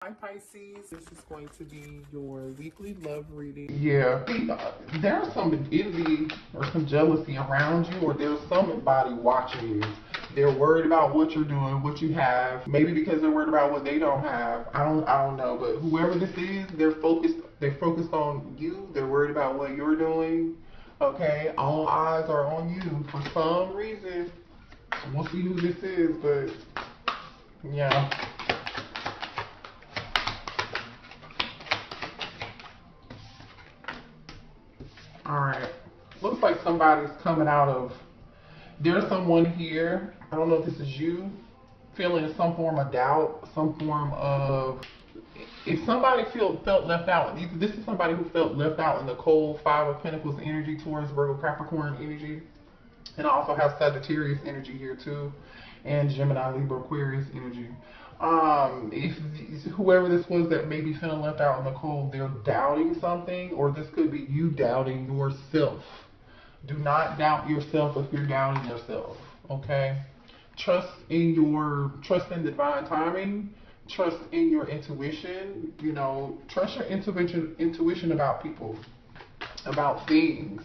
Hi Pisces, this is going to be your weekly love reading. Yeah, there's some envy or some jealousy around you, or there's somebody watching you. They're worried about what you're doing, what you have. Maybe because they're worried about what they don't have. I don't know. But whoever this is, they're focused. They're focused on you. They're worried about what you're doing. Okay, all eyes are on you for some reason. We'll see who this is, but yeah. Alright. Looks like somebody's coming out of. There's someone here. I don't know if this is you feeling some form of doubt, some form of. If somebody felt left out, this is somebody who felt left out in the cold Five of Pentacles energy, Taurus, Virgo, Capricorn energy. And I also have Sagittarius energy here too, and Gemini, Libra, Aquarius energy. If whoever this was that may be feeling left out in the cold, they're doubting something, or this could be you doubting yourself. Do not doubt yourself if you're doubting yourself. Okay, trust in divine timing. Trust in your intuition. You know, trust your intuition about people, about things.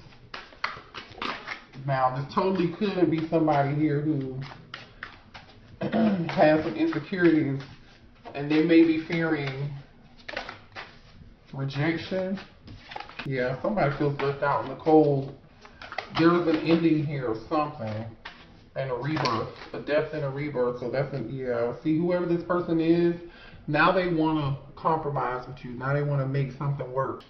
Now, this totally could be somebody here who has some insecurities, and they may be fearing rejection. Yeah, somebody feels left out in the cold. There's an ending here of something, and a rebirth, a death and a rebirth. So that's see, whoever this person is, now they want to compromise with you. Now they want to make something work.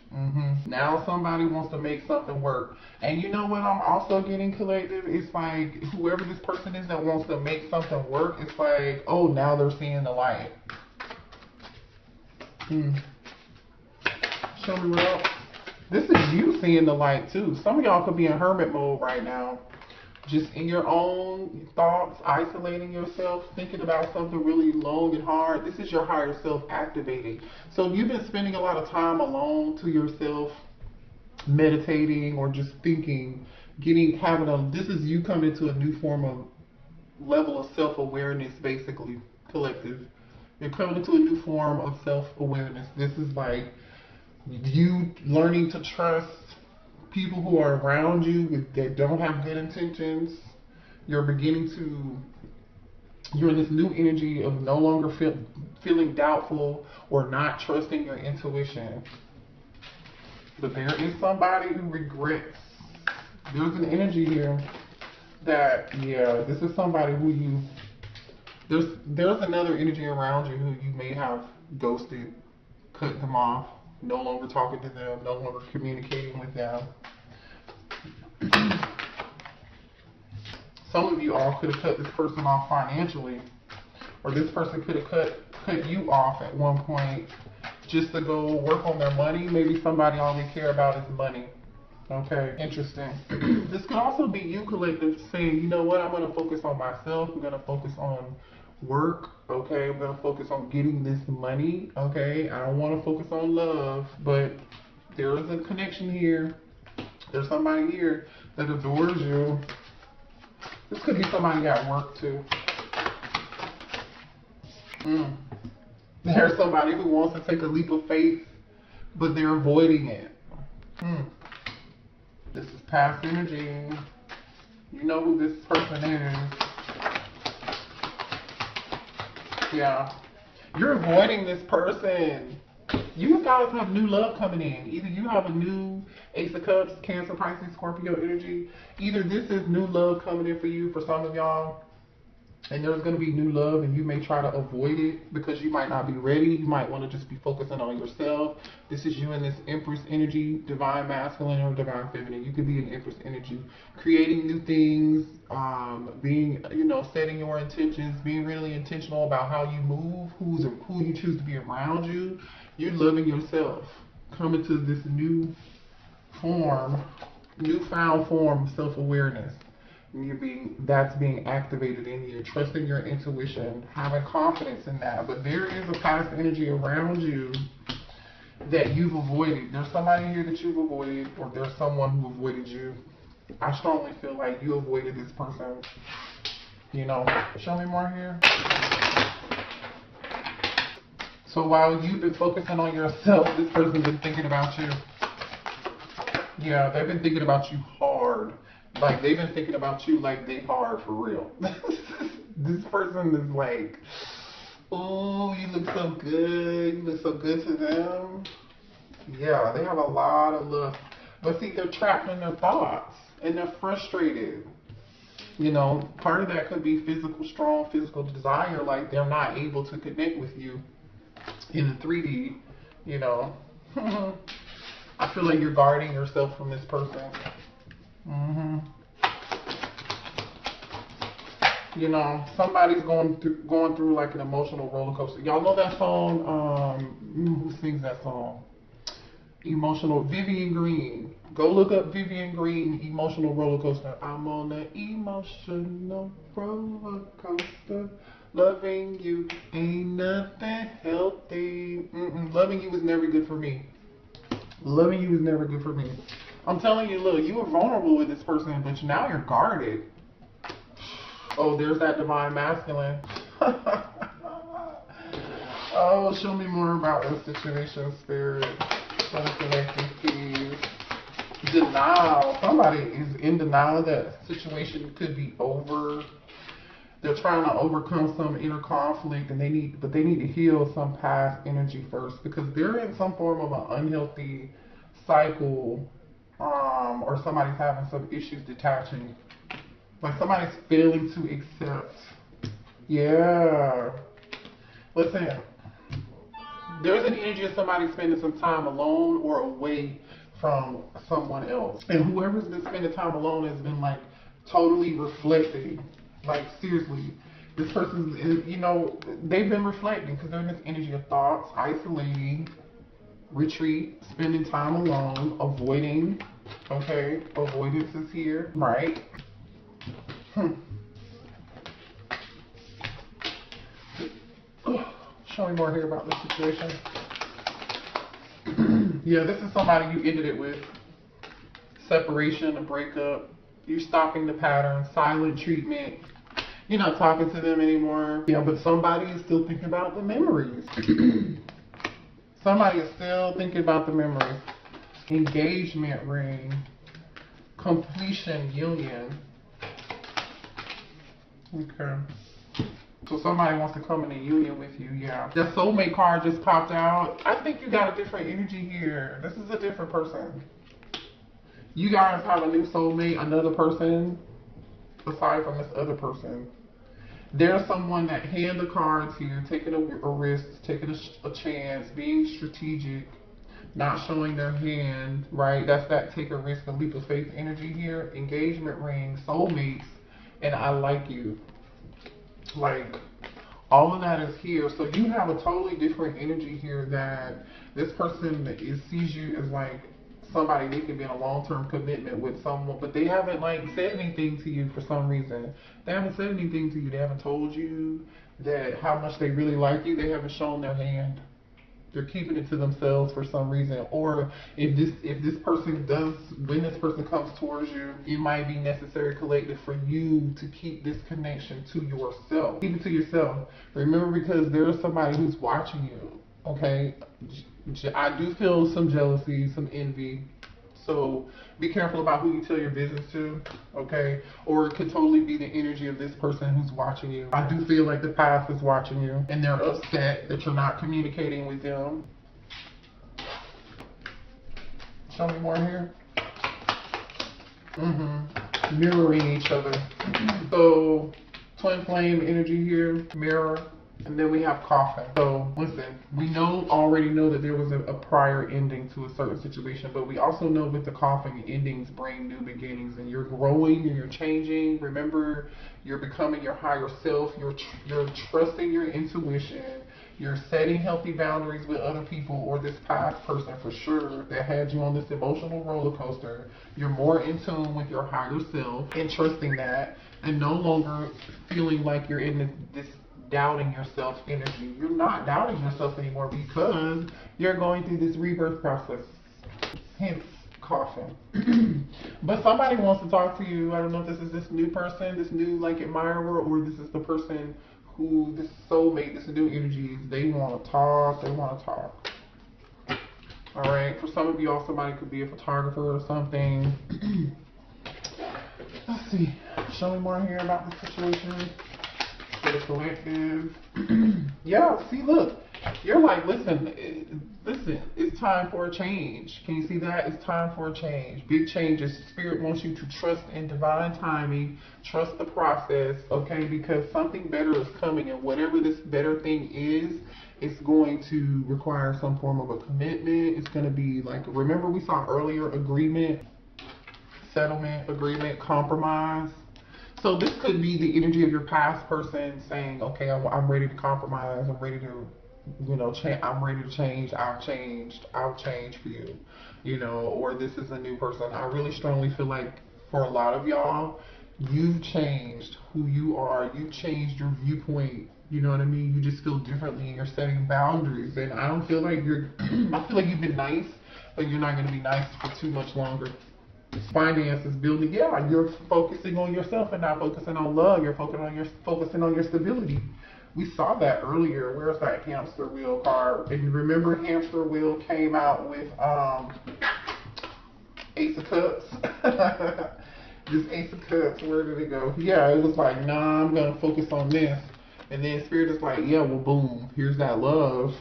Now somebody wants to make something work. And you know what I'm also getting, collective? It's like whoever this person is that wants to make something work, it's like, oh, now they're seeing the light. Show me what else. This is you seeing the light too. Some of y'all could be in hermit mode right now. Just in your own thoughts, isolating yourself, thinking about something really long and hard. This is your higher self activating. So if you've been spending a lot of time alone to yourself, meditating or just thinking, this is you coming to a new form of level of self-awareness, basically, collective. You're coming into a new form of self-awareness. This is like you learning to trust people who are around you that don't have good intentions. You're in this new energy of no longer feeling doubtful or not trusting your intuition. But there is somebody who regrets. There's an energy here that, this is somebody who there's another energy around you who you may have ghosted, cut them off, no longer talking to them, no longer communicating with them. Some of you all could have cut this person off financially, or this person could have cut you off at one point just to go work on their money. Maybe somebody all they care about is money. Okay, interesting. This could also be you, collective, saying, you know what, I'm going to focus on myself. I'm going to focus on work. Okay, I'm going to focus on getting this money. Okay, I don't want to focus on love, but there is a connection here. There's somebody here that adores you. This could be somebody at work too. There's somebody who wants to take a leap of faith, but they're avoiding it. This is past energy. You know who this person is. Yeah. You're avoiding this person. You guys have new love coming in. Either you have a new Ace of Cups, Cancer, Pisces, Scorpio energy. Either this is new love coming in for you, for some of y'all, and there's going to be new love, and you may try to avoid it because you might not be ready. You might want to just be focusing on yourself. This is you in this Empress energy, divine masculine or divine feminine. You could be in Empress energy, creating new things, being, setting your intentions, being really intentional about how you move, who you choose to be around you. You're loving yourself, coming to this newfound form of self-awareness. That's being activated in you, trusting your intuition, having confidence in that. But there is a past energy around you that you've avoided. There's somebody here that you've avoided, or there's someone who avoided you. I strongly feel like you avoided this person. Show me more here. So while you've been focusing on yourself, this person's been thinking about you. Yeah, they've been thinking about you hard. Like, they've been thinking about you like they hard for real. This person is like, oh, you look so good. You look so good to them. Yeah, they have a lot of love. But see, they're trapped in their thoughts and they're frustrated. You know, part of that could be strong physical desire. Like, they're not able to connect with you in the 3D, you know. I feel like you're guarding yourself from this person. You know, somebody's going through like an emotional roller coaster. Y'all know that song? Who sings that song? Emotional, Vivian Green. Go look up Vivian Green, Emotional Roller Coaster. I'm on an emotional roller coaster. Loving you ain't nothing healthy. Loving you was never good for me. Loving you was never good for me. I'm telling you, look, you were vulnerable with this person, but now you're guarded. Oh, there's that divine masculine. Oh, show me more about this situation, spirit. Denial. Somebody is in denial that situation could be over. They're trying to overcome some inner conflict, and they need to heal some past energy first, because they're in some form of an unhealthy cycle, or somebody's having some issues detaching. Like, somebody's failing to accept. Yeah. Listen, there's an energy of somebody spending some time alone or away from someone else. And whoever's been spending time alone has been like totally reflecting. Like, seriously, this person is, you know, they've been reflecting because they're in this energy of thoughts, isolating, retreat, spending time alone, avoiding. Okay, avoidance is here, right? Show me more here about this situation. Yeah, this is somebody you ended it with. Separation, a breakup. You're stopping the pattern, silent treatment. You're not talking to them anymore. Yeah, but somebody is still thinking about the memories. Somebody is still thinking about the memories. Engagement ring. Completion union. Okay. So somebody wants to come in a union with you, yeah. The soulmate card just popped out. I think you got a different energy here. This is a different person. You guys have a new soulmate, another person, aside from this other person. There's someone that hand the cards here, taking a risk, taking a chance, being strategic, not showing their hand, right? That's that take a risk, a leap of faith energy here. Engagement ring, soulmates, and I like you. Like, all of that is here. So you have a totally different energy here, that this person sees you as like somebody they can be in a long-term commitment with someone, but they haven't like said anything to you for some reason. They haven't said anything to you. They haven't told you that how much they really like you. They haven't shown their hand. They're keeping it to themselves for some reason. Or if this person does, when this person comes towards you, it might be necessary collective for you to keep this connection to yourself. Keep it to yourself. Remember, because there's somebody who's watching you. Okay, I do feel some jealousy, some envy. So be careful about who you tell your business to, okay? Or it could totally be the energy of this person who's watching you. I do feel like the past is watching you, and they're upset that you're not communicating with them. Show me more here. Mirroring each other. So twin flame energy here, mirror. And then we have coffin. So listen, we already know that there was a prior ending to a certain situation, but we also know with the coffin, endings bring new beginnings, and you're growing and you're changing. Remember, you're becoming your higher self. You're trusting your intuition. You're setting healthy boundaries with other people, or this past person for sure that had you on this emotional roller coaster. You're more in tune with your higher self and trusting that, and no longer feeling like you're in this doubting yourself energy. You're not doubting yourself anymore because you're going through this rebirth process. Hence, coffin. But somebody wants to talk to you. I don't know if this is this new person, this new like admirer, or this is the person who this soulmate, this new energy, they want to talk. They want to talk. All right. For some of y'all, somebody could be a photographer or something. Let's see. Show me more here about the situation. For the collective. Yeah. See, look. You're like, listen, it's time for a change. Can you see that? It's time for a change. Big changes. Spirit wants you to trust in divine timing. Trust the process, okay? Because something better is coming, and whatever this better thing is, it's going to require some form of a commitment. It's going to be like, remember we saw earlier, agreement, settlement, agreement, compromise. So this could be the energy of your past person saying, okay, I'm ready to compromise. I'm ready to, I'm ready to change. I've changed. I'll change for you, or this is a new person. I really strongly feel like for a lot of y'all, you've changed who you are. You've changed your viewpoint. You know what I mean? You just feel differently and you're setting boundaries. And I don't feel like I feel like you've been nice, but you're not going to be nice for too much longer. Finances, building, yeah, you're focusing on yourself and not focusing on love. You're focusing on your stability. We saw that earlier. Where's that hamster wheel card? And remember, hamster wheel came out with Ace of Cups. This Ace of Cups, where did it go? Yeah, it was like, nah, I'm gonna focus on this. And then Spirit is like, yeah, well, boom, here's that love.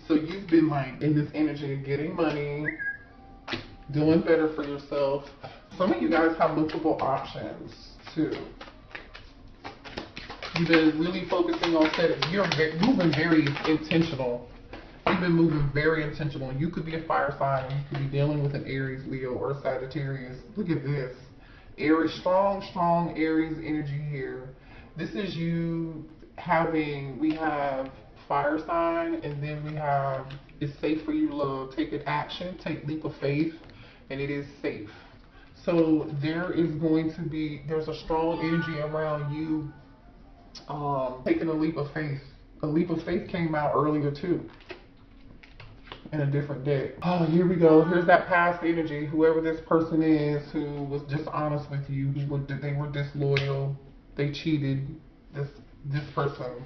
So you've been like in this energy of getting money, doing better for yourself. Some of you guys have multiple options too. You've been really focusing on you're moving very intentional. You've been moving very intentional. You could be a fire sign. You could be dealing with an Aries, Leo, or Sagittarius. Look at this. Aries, strong Aries energy here. This is you we have fire sign, and then we have, it's safe for you to love. Take an action, take leap of faith, and it is safe. So there's a strong energy around you taking a leap of faith. A leap of faith came out earlier too, in a different deck. Oh, here we go. Here's that past energy. Whoever this person is who was dishonest with you, they were disloyal, they cheated. This person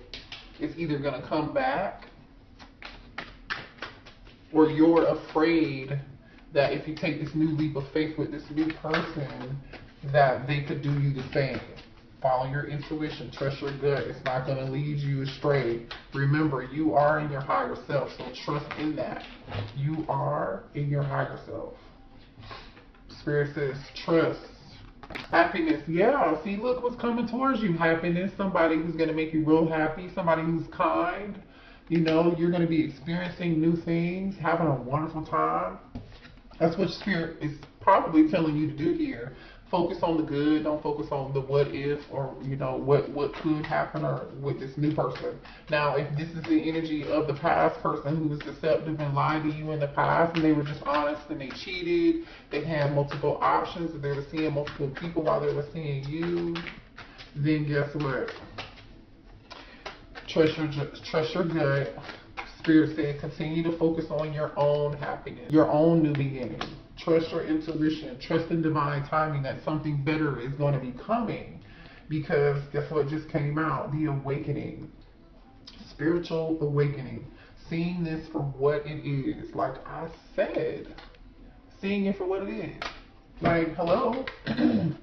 is either gonna come back, or you're afraid that if you take this new leap of faith with this new person, that they could do you the same. Follow your intuition, trust your gut. It's not going to lead you astray. Remember, you are in your higher self, so trust in that. You are in your higher self. Spirit says, trust. Happiness, yeah. See, look what's coming towards you. Happiness, somebody who's going to make you real happy, somebody who's kind. You're going to be experiencing new things, having a wonderful time. That's what Spirit is probably telling you to do here. Focus on the good. Don't focus on the what if, or what could happen, or with this new person. Now, if this is the energy of the past person who was deceptive and lied to you in the past, and they were just honest and they cheated, they had multiple options, and they were seeing multiple people while they were seeing you, then guess what? Trust your gut. Spirit said, continue to focus on your own happiness, your own new beginning. Trust your intuition. Trust in divine timing that something better is going to be coming. Because guess what just came out? The awakening. Spiritual awakening. Seeing this for what it is. Like I said. Seeing it for what it is. Like, hello?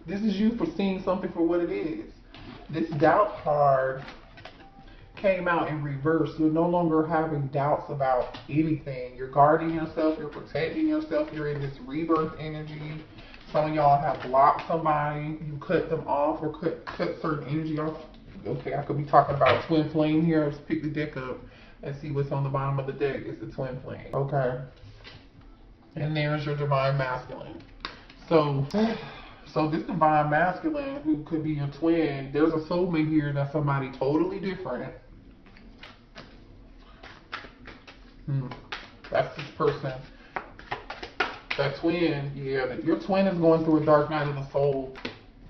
This is you for seeing something for what it is. This doubt card came out in reverse. You're no longer having doubts about anything. You're guarding yourself. You're protecting yourself. You're in this rebirth energy. Some of y'all have blocked somebody. You cut them off, or cut certain energy off. Okay, I could be talking about twin flame here. Let's pick the deck up and see what's on the bottom of the deck. It's the twin flame. Okay. And there's your divine masculine. So this divine masculine, who could be your twin, there's a soulmate here that's somebody totally different. That's this person. That twin, yeah, your twin is going through a dark night of the soul.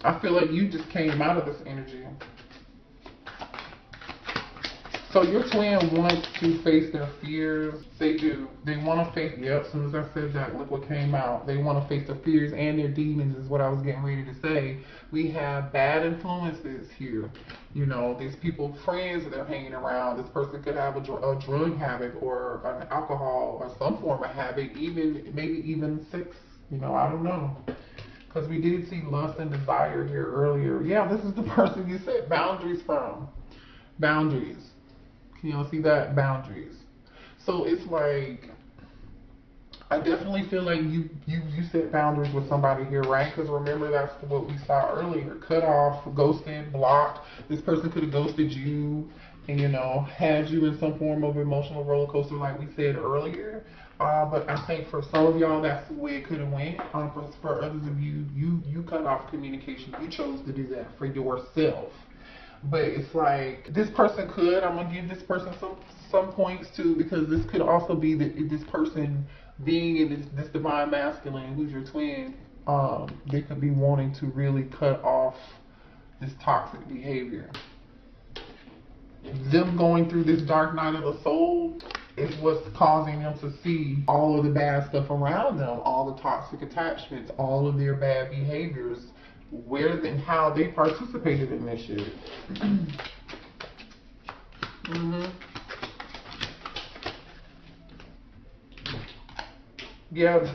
I feel like you just came out of this energy. So your twin wants to face their fears. They do. They want to face, yep, as soon as I said that, look what came out. They want to face their fears and their demons is what I was getting ready to say. We have bad influences here. You know, these people, friends that they're hanging around. This person could have a drug habit or an alcohol or some form of habit, even maybe even sex. You know, I don't know. Because we did see lust and desire here earlier. Yeah, this is the person you set boundaries from. Boundaries. Can y'all see that? Boundaries. So it's like, I definitely feel like you set boundaries with somebody here, right? Because remember, that's what we saw earlier. Cut off, ghosted, blocked. This person could have ghosted you and, you know, had you in some form of emotional roller coaster like we said earlier. But I think for some of y'all, that's the way it could have went. For others of you, you cut off communication. You chose to do that for yourself. But it's like, this person could, I'm going to give this person some points too, because this could also be this person being in this divine masculine, who's your twin, they could be wanting to really cut off this toxic behavior. Them going through this dark night of the soul is what's causing them to see all of the bad stuff around them, all the toxic attachments, all of their bad behaviors, where and how they participated in this shit. Yeah,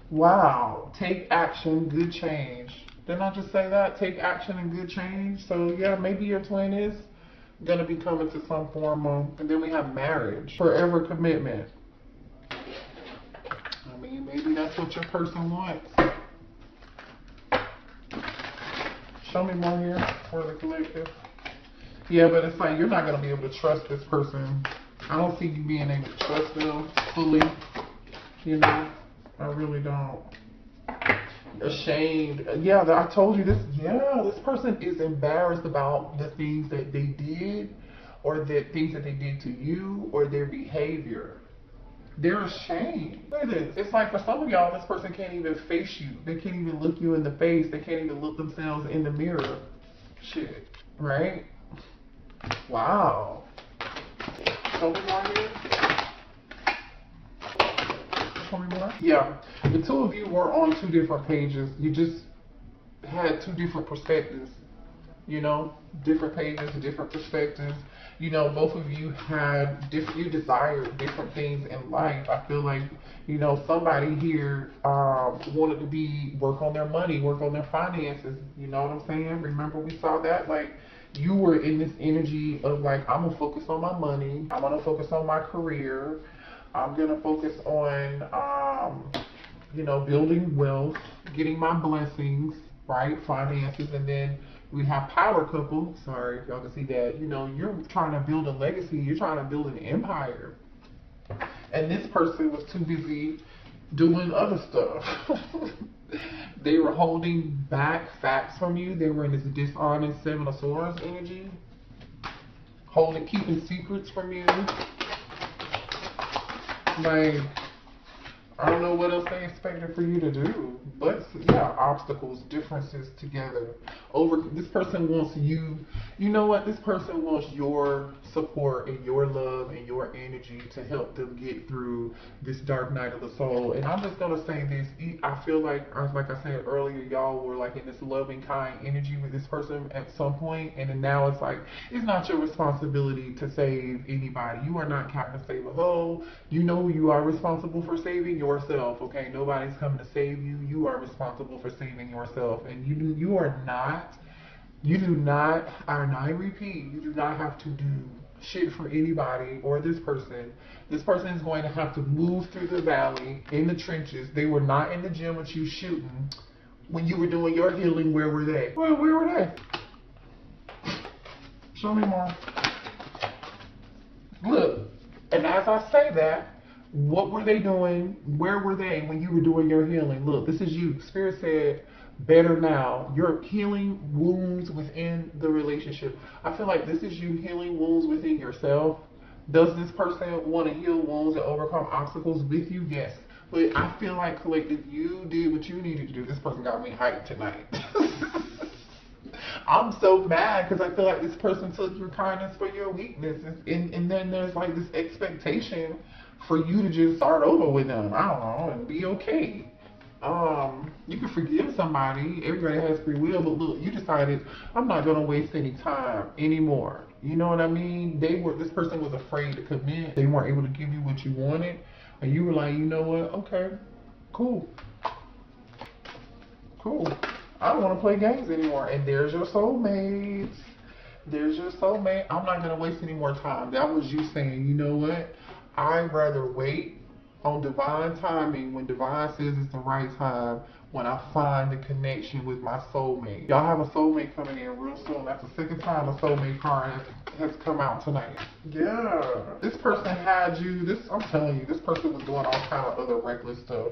wow. Take action, good change. Didn't I just say that? Take action and good change. So yeah, maybe your twin is gonna be coming to some form of, and then we have marriage, forever commitment. I mean, maybe that's what your person wants. Show me more here for the collective. Yeah, but it's like you're not gonna be able to trust this person. I don't see you being able to trust them fully. You know, I really don't. Ashamed. Yeah, I told you this. Yeah, this person is embarrassed about the things that they did, or the things that they did to you, or their behavior. They're ashamed. Look at this. It's like for some of y'all, this person can't even face you. They can't even look you in the face. They can't even look themselves in the mirror. Shit. Right? Wow. Show me more here. Show me more. Yeah. The two of you were on two different pages. You just had two different perspectives. You know, different pages, different perspectives. You know, both of you had you desired different things in life. I feel like, you know, somebody here wanted to work on their money, work on their finances. You know what I'm saying? Remember we saw that? Like, you were in this energy of like, I'm gonna focus on my money. I'm gonna focus on my career. I'm gonna focus on, you know, building wealth, getting my blessings, right? Finances, and then we have power couple. Sorry if y'all can see that. You know, you're trying to build a legacy. You're trying to build an empire. And this person was too busy doing other stuff. They were holding back facts from you. They were in this dishonest Seven of Swords energy. Keeping secrets from you. Like, I don't know what else they expected for you to do, but yeah, obstacles, differences together. This person wants you, you know what, this person wants your support and your love and your energy to help them get through this dark night of the soul. And I'm just gonna say this, I feel like I said earlier, y'all were like in this loving, kind energy with this person at some point, and then now it's like, it's not your responsibility to save anybody. You are not Captain Save a Ho. You know who you are responsible for saving? Yourself, okay? Nobody's coming to save you. You are responsible for saving yourself. And I repeat, you do not have to do shit for anybody or this person. This person is going to have to move through the valley, in the trenches. They were not in the gym with you shooting. When you were doing your healing, where were they? Well, where were they? Show me more. Look, and as I say that, what were they doing? Where were they when you were doing your healing? Look, this is you. Spirit said, better now. You're healing wounds within the relationship. I feel like this is you healing wounds within yourself. Does this person want to heal wounds and overcome obstacles with you? Yes. But I feel like, collective, you did what you needed to do. This person got me hyped tonight. I'm so mad because I feel like this person took your kindness for your weakness, and then there's like this expectation for you to just start over with them. I don't know, and be okay. You can forgive somebody. Everybody has free will, but look, you decided I'm not gonna waste any time anymore. You know what I mean? This person was afraid to commit. They weren't able to give you what you wanted, and you were like, you know what? Okay, cool. Cool. I don't want to play games anymore. And there's your soulmate. There's your soulmate. I'm not going to waste any more time. That was you saying, you know what? I'd rather wait on divine timing when divine says it's the right time when I find the connection with my soulmate. Y'all have a soulmate coming in real soon. That's the second time a soulmate card has come out tonight. Yeah. This person had you. I'm telling you, this person was doing all kind of other reckless stuff.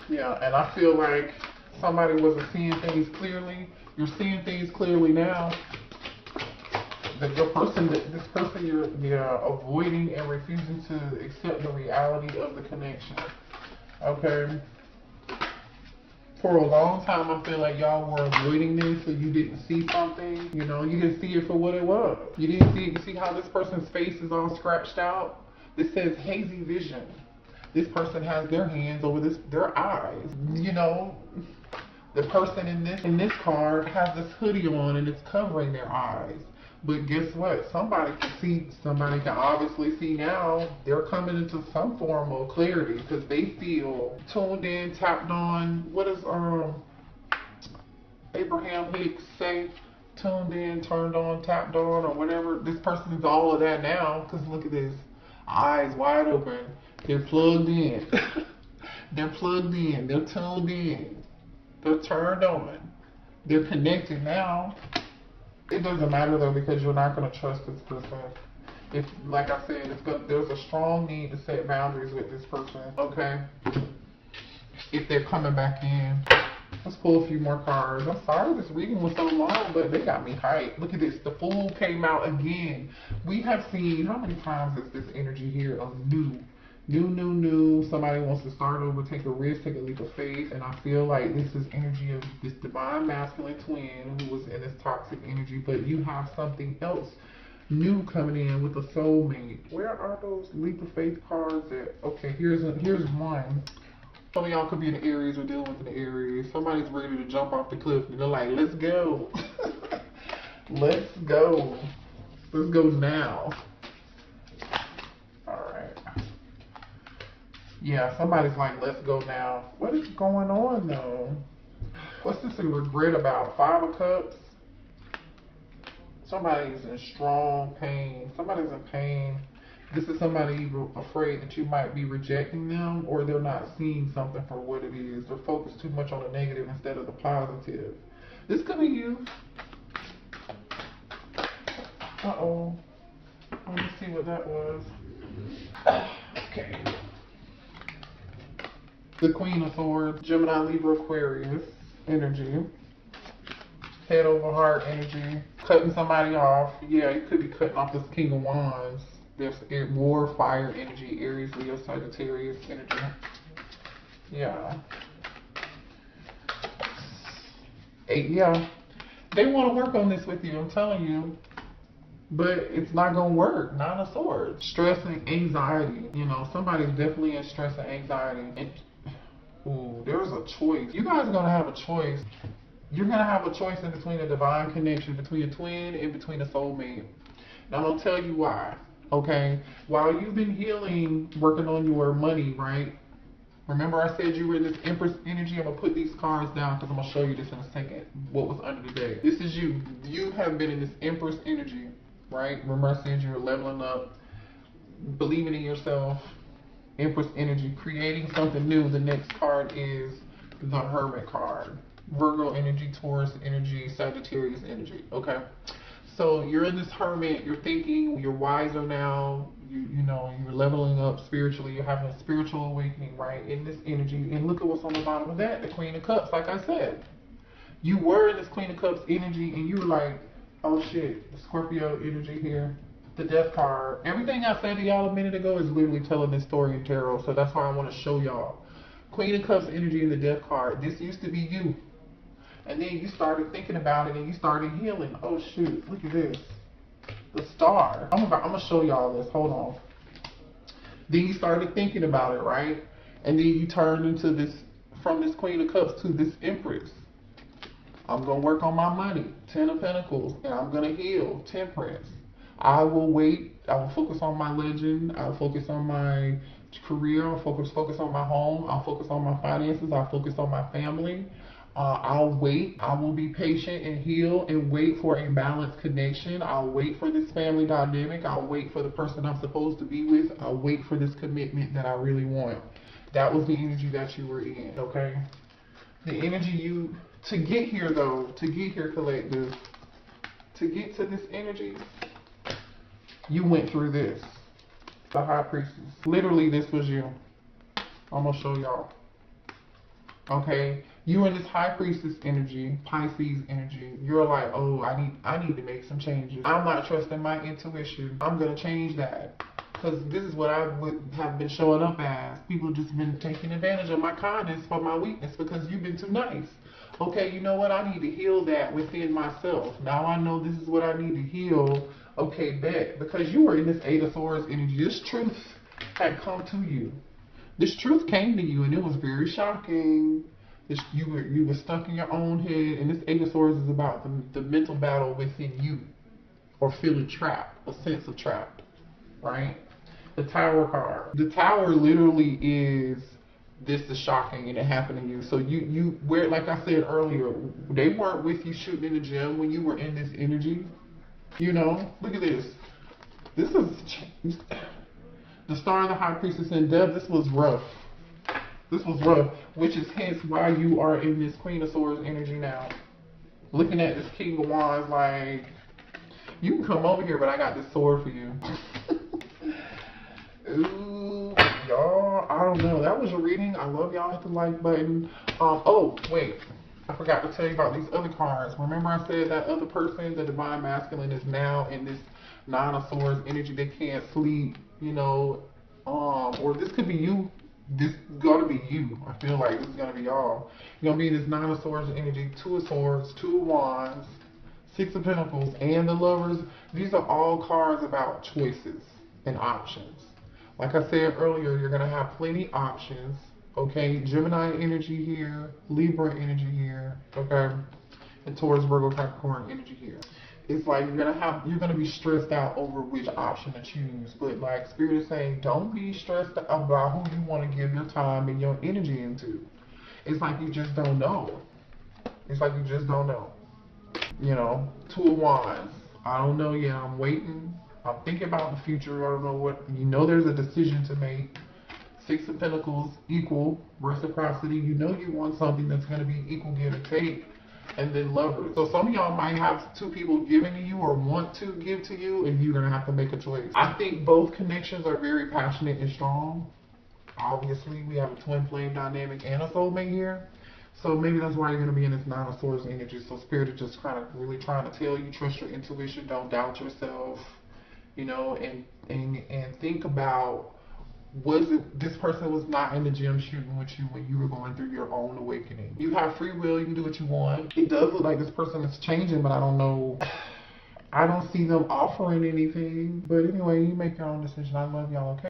Yeah, and I feel like somebody wasn't seeing things clearly. You're seeing things clearly now. That this person you're avoiding and refusing to accept the reality of the connection. Okay. For a long time, I feel like y'all were avoiding this, so you didn't see something. You know, you didn't see it for what it was. You didn't see it. You see how this person's face is all scratched out? This says hazy vision. This person has their hands over their eyes. You know, the person in this card has this hoodie on and it's covering their eyes. But guess what? Somebody can obviously see now. They're coming into some form of clarity because they feel tuned in, tapped on. What does Abraham Hicks say? Tuned in, turned on, tapped on, or whatever. This person is all of that now because look at this. Eyes wide open. They're plugged in. They're plugged in. They're tuned in. They're turned on. They're connected now. It doesn't matter though because you're not going to trust this person. If, like I said, there's a strong need to set boundaries with this person. Okay. If they're coming back in. Let's pull a few more cards. I'm sorry this reading was so long, but they got me hyped. Look at this. The Fool came out again. We have seen, how many times is this energy here of new? Somebody wants to start over, take a risk, take a leap of faith. And I feel like this is energy of this divine masculine twin who was in this toxic energy. But you have something else new coming in with a soulmate. Where are those leap of faith cards at? Okay, here's one. Some of y'all could be in the Aries or dealing with the Aries. Somebody's ready to jump off the cliff and they're like, let's go. Let's go. Let's go now. Alright. Yeah, somebody's like, let's go now. What is going on though? What's this in regret about? 5 of Cups? Somebody's in strong pain. Somebody's in pain. This is somebody afraid that you might be rejecting them or they're not seeing something for what it is. They're focused too much on the negative instead of the positive. This could be you. Uh-oh. Let me see what that was. Okay. The Queen of Swords, Gemini, Libra, Aquarius energy. Head over heart energy. Cutting somebody off. Yeah, you could be cutting off this King of Wands. There's war, fire energy, Aries, Leo, Sagittarius energy. Yeah. Yeah. They want to work on this with you, I'm telling you. But it's not going to work. 9 of Swords. Stress and anxiety. You know, somebody's definitely in stress and anxiety. And, ooh, there's a choice. You guys are going to have a choice. You're going to have a choice in between a divine connection, between a twin and between a soulmate. Now, I'm going to tell you why. Okay, while you've been healing, working on your money, right? Remember I said you were in this Empress energy? I'm going to put these cards down because I'm going to show you this in a second. What was under the deck. This is you. You have been in this Empress energy, right? Remember I said you were leveling up, believing in yourself, Empress energy, creating something new. The next card is the Hermit card. Virgo energy, Taurus energy, Sagittarius energy, okay? So you're in this hermit, you're thinking, you're wiser now, you know, you're leveling up spiritually, you're having a spiritual awakening, right, in this energy. And look at what's on the bottom of that, the Queen of Cups, like I said. You were in this Queen of Cups energy and you were like, oh shit, the Scorpio energy here, the Death card. Everything I said to y'all a minute ago is literally telling this story in tarot, so that's why I want to show y'all. Queen of Cups energy in the Death card. This used to be you. And then you started thinking about it and you started healing. Oh shoot, look at this. The Star. I'm gonna show y'all this. Hold on. Then you started thinking about it, right? And then you turned into this, from this Queen of Cups to this Empress. I'm gonna work on my money. 10 of Pentacles. And I'm gonna heal. Temperance. I will wait. I will focus on my legend. I'll focus on my career. I'll focus on my home. I'll focus on my finances. I'll focus on my family. I'll wait. I will be patient and heal and wait for a balanced connection. I'll wait for this family dynamic. I'll wait for the person I'm supposed to be with. I'll wait for this commitment that I really want. That was the energy that you were in, okay? The energy you, to get here though, to get here, collective, to get to this energy, you went through this. The High Priestess. Literally, this was you. I'm gonna show y'all. Okay? You in this High Priestess energy, Pisces energy, you're like, oh, I need to make some changes. I'm not trusting my intuition. I'm gonna change that. Because this is what I would have been showing up as. People just been taking advantage of my kindness for my weakness because you've been too nice. Okay, you know what? I need to heal that within myself. Now I know this is what I need to heal. Okay, bet. Because you were in this Eight of Swords energy. This truth had come to you. This truth came to you and it was very shocking. You were stuck in your own head, and this Eight of Swords is about the mental battle within you, or feeling trapped, a sense of trapped, right? The Tower card. The Tower literally is, this is shocking and it happened to you. So you where, like I said earlier, they weren't with you shooting in the gym when you were in this energy. You know, look at this. This is the Star of the High Priestess in Death. This was rough. This was rough, which is hence why you are in this Queen of Swords energy now. Looking at this King of Wands, like, you can come over here, but I got this sword for you. Ooh, y'all, I don't know. That was your reading. I love y'all. Hit the like button. Oh, wait. I forgot to tell you about these other cards. Remember I said that other person, the Divine Masculine, is now in this Nine of Swords energy. They can't sleep, you know, or this could be you. This is gonna be you. I feel like this is gonna be y'all. You're gonna be in this Nine of Swords energy, Two of Swords, Two of Wands, Six of Pentacles, and the Lovers. These are all cards about choices and options. Like I said earlier, you're gonna have plenty options. Okay, Gemini energy here, Libra energy here, okay, and Taurus, Virgo, Capricorn energy here. It's like you're gonna be stressed out over which option to choose. But like Spirit is saying, don't be stressed about who you want to give your time and your energy into. It's like you just don't know. It's like you just don't know. You know, Two of Wands. I don't know yet. I'm waiting. I'm thinking about the future. I don't know what. You know, there's a decision to make. Six of Pentacles, equal reciprocity. You know you want something that's gonna be equal give and take. And then Lovers. So some of y'all might have two people giving to you or want to give to you, and you're going to have to make a choice. I think both connections are very passionate and strong. Obviously, we have a twin flame dynamic and a soulmate here. So maybe that's why you're going to be in this Nine of Swords energy. So Spirit is just kind of really trying to tell you, trust your intuition, don't doubt yourself, you know, and think about, was it this person was not in the gym shooting with you when you were going through your own awakening? You have free will, you can do what you want. It does look like this person is changing, but I don't know. I don't see them offering anything. But anyway, you make your own decision. I love y'all, okay?